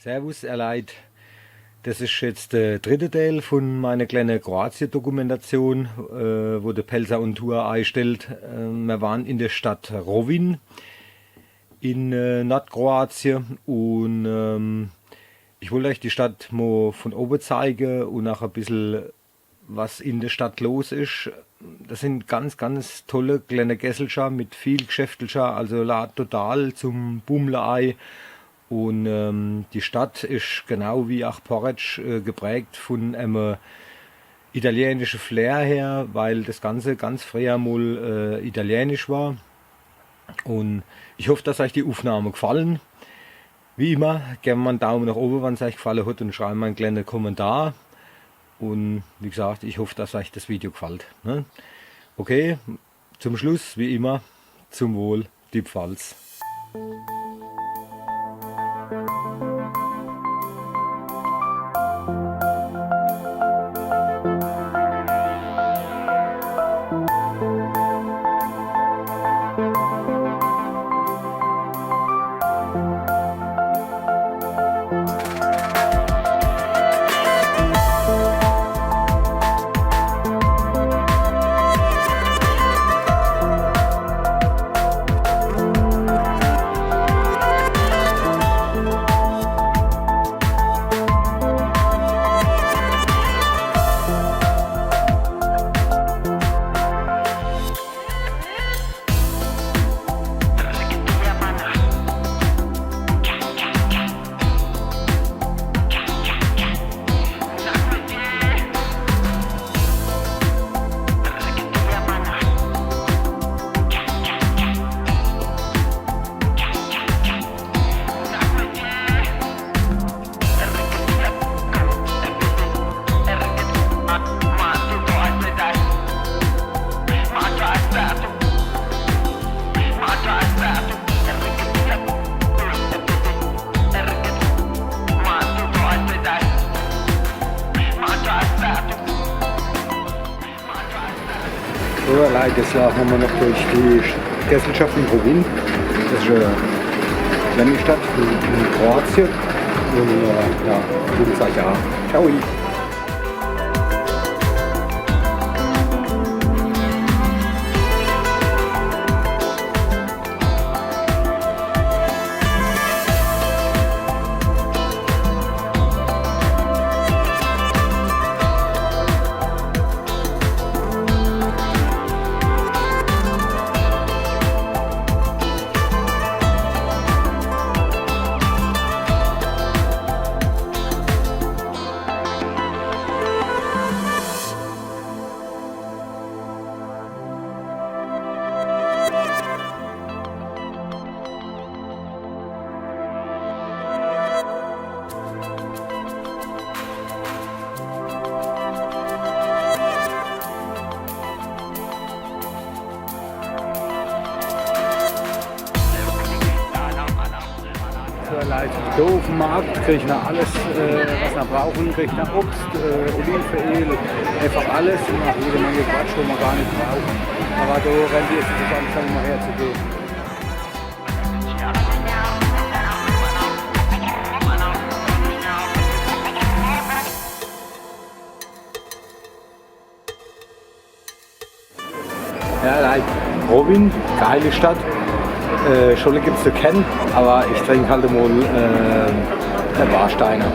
Servus, ihr Leute. Das ist jetzt der dritte Teil von meiner kleinen Kroatien-Dokumentation, wo der Pelzer on Tour einstellt. Wir waren in der Stadt Rovinj in Nordkroatien und ich wollte euch die Stadt mal von oben zeigen und auch ein bisschen, was in der Stadt los ist. Das sind ganz tolle kleine Gesellscher mit viel Geschäftlicher, also total zum Bummelei. Und die Stadt ist genau wie auch Porridge geprägt von einem italienischen Flair her, weil das Ganze ganz früher mal italienisch war. Und ich hoffe, dass euch die Aufnahmen gefallen. Wie immer, gerne mal einen Daumen nach oben, wenn es euch gefallen hat, und schreibt mal einen kleinen Kommentar. Und wie gesagt, ich hoffe, dass euch das Video gefällt. Ne? Okay, zum Schluss, wie immer, zum Wohl, die Pfalz. So, Leute, jetzt laufen wir noch durch die Gesellschaft in Rovinj. Das ist eine kleine Stadt in Kroatien. Und ja, guten Tag, ja. Ciao. Leute, hier auf dem Markt kriege ich noch alles, was wir brauchen, kriege ich noch Obst, Olivenöl, einfach alles und auch jede Menge Quatsch, wo wir gar nicht brauchen. Aber da rennt jetzt das alles mal herzugehen. Ja, Leute, Rovinj, geile Stadt. Scholle gibt es zu kennen, aber ich trinke halt mal Warsteiner.